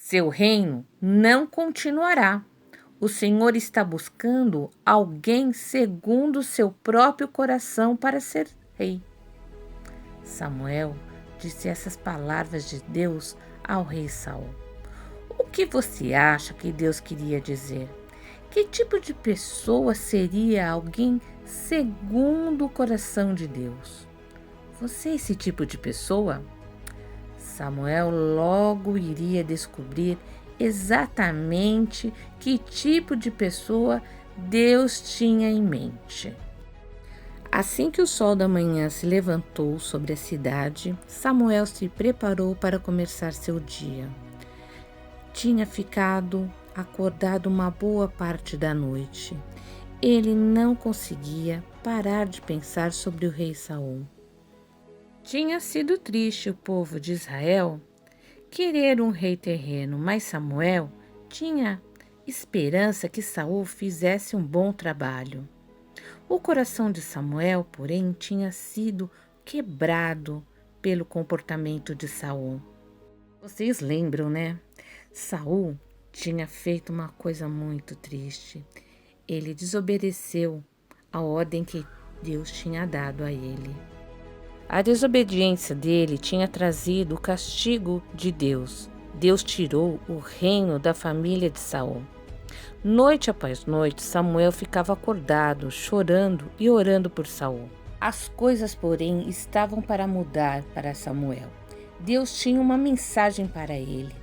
Seu reino não continuará. O Senhor está buscando alguém segundo seu próprio coração para ser rei. Samuel disse essas palavras de Deus ao rei Saul. O que você acha que Deus queria dizer? Que tipo de pessoa seria alguém segundo o coração de Deus? Você é esse tipo de pessoa? Samuel logo iria descobrir exatamente que tipo de pessoa Deus tinha em mente. Assim que o sol da manhã se levantou sobre a cidade, Samuel se preparou para começar seu dia. Tinha ficado acordado uma boa parte da noite. Ele não conseguia parar de pensar sobre o rei Saul. Tinha sido triste o povo de Israel querer um rei terreno, mas Samuel tinha esperança que Saul fizesse um bom trabalho. O coração de Samuel, porém, tinha sido quebrado pelo comportamento de Saul. Vocês lembram, né? Saul tinha feito uma coisa muito triste. Ele desobedeceu a ordem que Deus tinha dado a ele. A desobediência dele tinha trazido o castigo de Deus. Deus tirou o reino da família de Saul. Noite após noite, Samuel ficava acordado, chorando e orando por Saul. As coisas, porém, estavam para mudar para Samuel. Deus tinha uma mensagem para ele.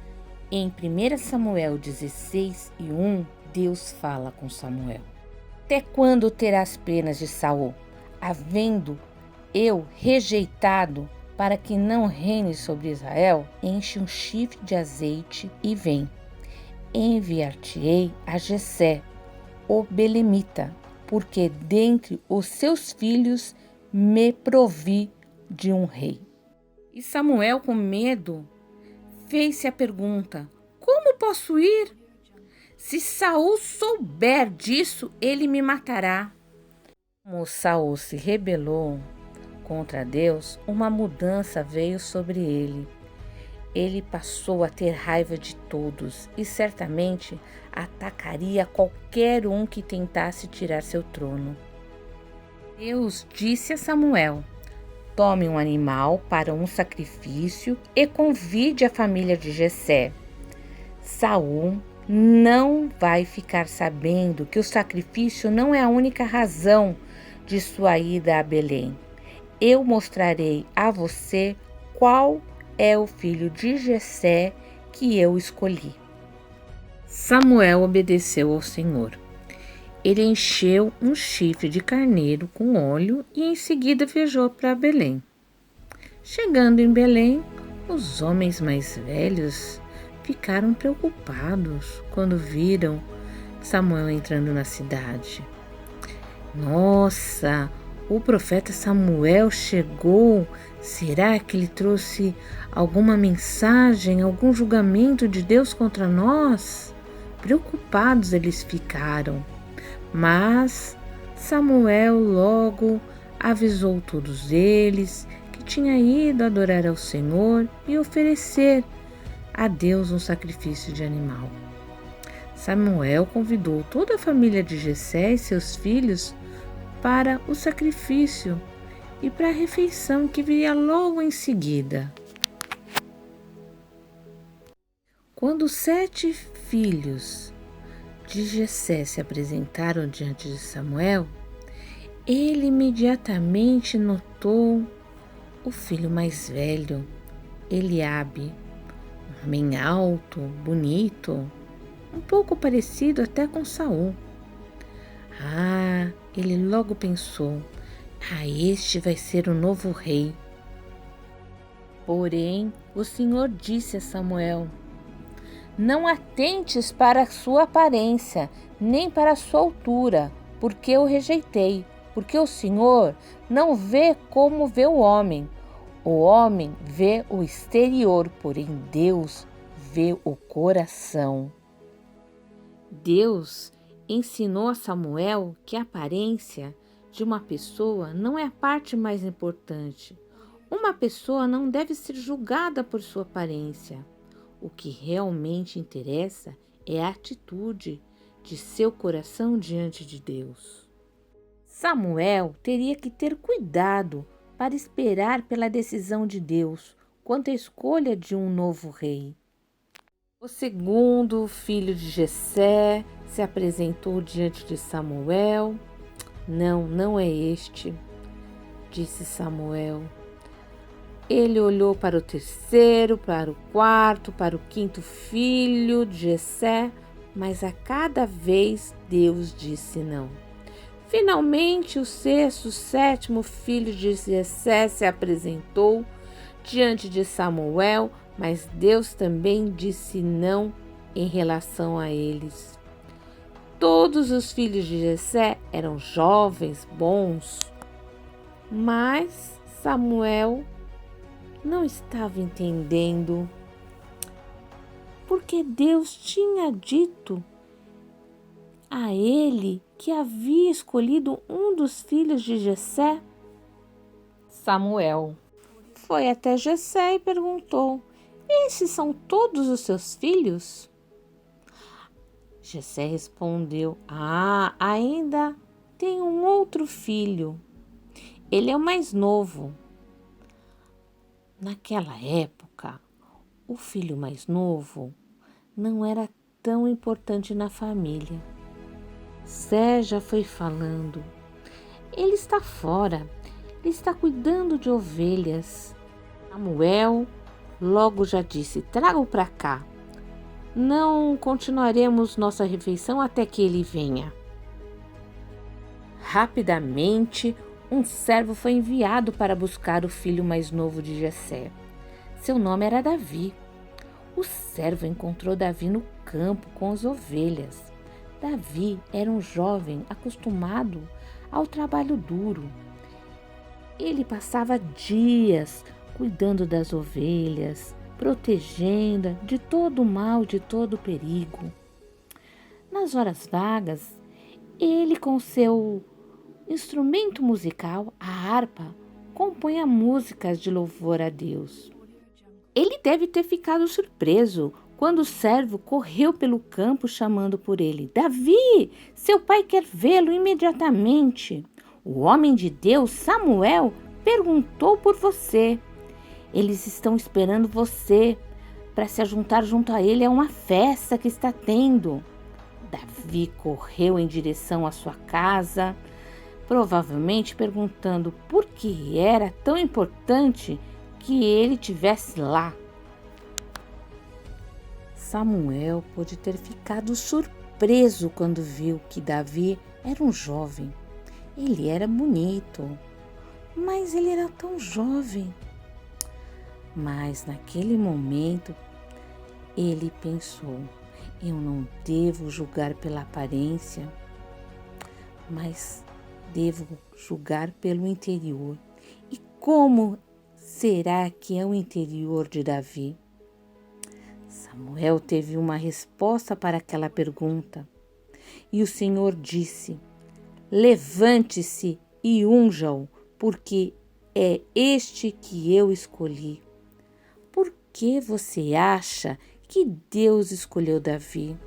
Em 1 Samuel 16:1, Deus fala com Samuel. Até quando terás penas de Saul, havendo eu rejeitado para que não reine sobre Israel? Enche um chifre de azeite e vem. Enviar-te-ei a Jessé, o belemita, porque dentre os seus filhos me provi de um rei. E Samuel, com medo, fez-se a pergunta: como posso ir? Se Saul souber disso, ele me matará. Como Saul se rebelou contra Deus, uma mudança veio sobre ele. Ele passou a ter raiva de todos e certamente atacaria qualquer um que tentasse tirar seu trono. Deus disse a Samuel: tome um animal para um sacrifício e convide a família de Jessé. Saul não vai ficar sabendo que o sacrifício não é a única razão de sua ida a Belém. Eu mostrarei a você qual é o filho de Jessé que eu escolhi. Samuel obedeceu ao Senhor. Ele encheu um chifre de carneiro com óleo e em seguida viajou para Belém. Chegando em Belém, os homens mais velhos ficaram preocupados quando viram Samuel entrando na cidade. Nossa, o profeta Samuel chegou. Será que ele trouxe alguma mensagem, algum julgamento de Deus contra nós? Preocupados eles ficaram. Mas Samuel logo avisou todos eles que tinha ido adorar ao Senhor e oferecer a Deus um sacrifício de animal. Samuel convidou toda a família de Jessé e seus filhos para o sacrifício e para a refeição que viria logo em seguida. Quando os 7 filhos de Jessé se apresentaram diante de Samuel, ele imediatamente notou o filho mais velho, Eliabe, um homem alto, bonito, um pouco parecido até com Saul. Ele logo pensou: este vai ser o novo rei. Porém, o Senhor disse a Samuel: não atentes para a sua aparência, nem para a sua altura, porque eu rejeitei. Porque o Senhor não vê como vê o homem. O homem vê o exterior, porém Deus vê o coração. Deus ensinou a Samuel que a aparência de uma pessoa não é a parte mais importante. Uma pessoa não deve ser julgada por sua aparência. O que realmente interessa é a atitude de seu coração diante de Deus. Samuel teria que ter cuidado para esperar pela decisão de Deus quanto à escolha de um novo rei. O segundo filho de Jessé se apresentou diante de Samuel. Não, não é este, disse Samuel. Ele olhou para o terceiro, para o quarto, para o quinto filho de Jessé, mas a cada vez Deus disse não. Finalmente, o sexto, sétimo filho de Jessé se apresentou diante de Samuel, mas Deus também disse não em relação a eles. Todos os filhos de Jessé eram jovens, bons, mas Samuel não estava entendendo, porque Deus tinha dito a ele que havia escolhido um dos filhos de Jessé. Samuel foi até Jessé e perguntou: esses são todos os seus filhos? Jessé respondeu: ainda tem um outro filho. Ele é o mais novo. Naquela época, o filho mais novo não era tão importante na família. Jessé já foi falando: ele está fora, ele está cuidando de ovelhas. Samuel logo já disse: traga-o para cá. Não continuaremos nossa refeição até que ele venha. Rapidamente, um servo foi enviado para buscar o filho mais novo de Jessé. Seu nome era Davi. O servo encontrou Davi no campo com as ovelhas. Davi era um jovem acostumado ao trabalho duro. Ele passava dias cuidando das ovelhas, protegendo de todo o mal, de todo o perigo. Nas horas vagas, ele com seu instrumento musical, a harpa, compunha músicas de louvor a Deus. Ele deve ter ficado surpreso quando o servo correu pelo campo chamando por ele: Davi, seu pai quer vê-lo imediatamente. O homem de Deus, Samuel, perguntou por você. Eles estão esperando você para se juntar junto a ele a uma festa que está tendo. Davi correu em direção à sua casa, provavelmente perguntando por que era tão importante que ele estivesse lá. Samuel pôde ter ficado surpreso quando viu que Davi era um jovem. Ele era bonito, mas ele era tão jovem. Mas naquele momento ele pensou: eu não devo julgar pela aparência, mas devo julgar pelo interior. E como será que é o interior de Davi? Samuel teve uma resposta para aquela pergunta. E o Senhor disse: levante-se e unja-o, porque é este que eu escolhi. Por que você acha que Deus escolheu Davi?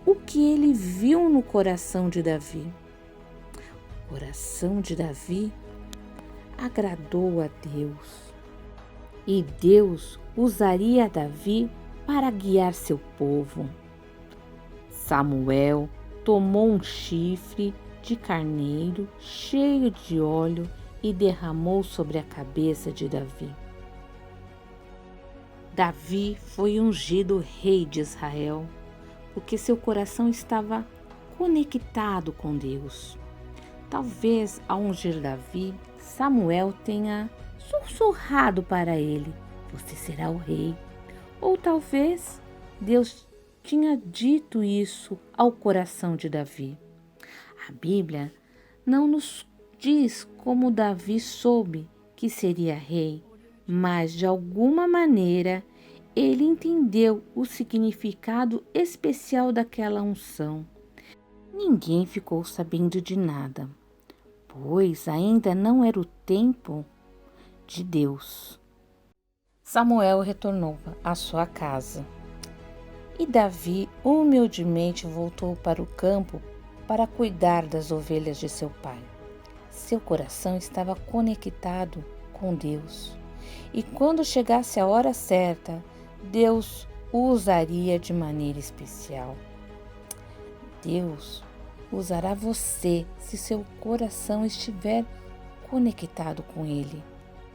O que ele viu no coração de Davi? O coração de Davi agradou a Deus. E Deus usaria Davi para guiar seu povo. Samuel tomou um chifre de carneiro cheio de óleo e derramou sobre a cabeça de Davi. Davi foi ungido rei de Israel, porque seu coração estava conectado com Deus. Talvez, ao ungir Davi, Samuel tenha sussurrado para ele: você será o rei. Ou talvez Deus tinha dito isso ao coração de Davi. A Bíblia não nos diz como Davi soube que seria rei, mas de alguma maneira ele entendeu o significado especial daquela unção. Ninguém ficou sabendo de nada, pois ainda não era o tempo de Deus. Samuel retornou à sua casa. E Davi humildemente voltou para o campo para cuidar das ovelhas de seu pai. Seu coração estava conectado com Deus. E quando chegasse a hora certa, Deus o usaria de maneira especial. Deus usará você se seu coração estiver conectado com Ele.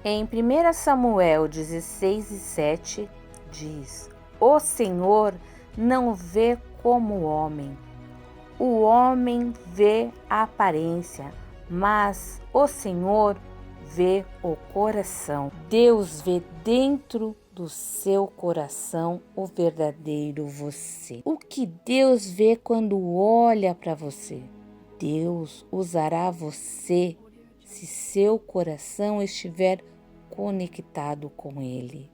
Em 1 Samuel 16:7 diz: O Senhor não vê como o homem vê a aparência, mas o Senhor vê o coração. Deus vê dentro do seu coração o verdadeiro você. O que Deus vê quando olha para você? Deus usará você se seu coração estiver conectado com Ele.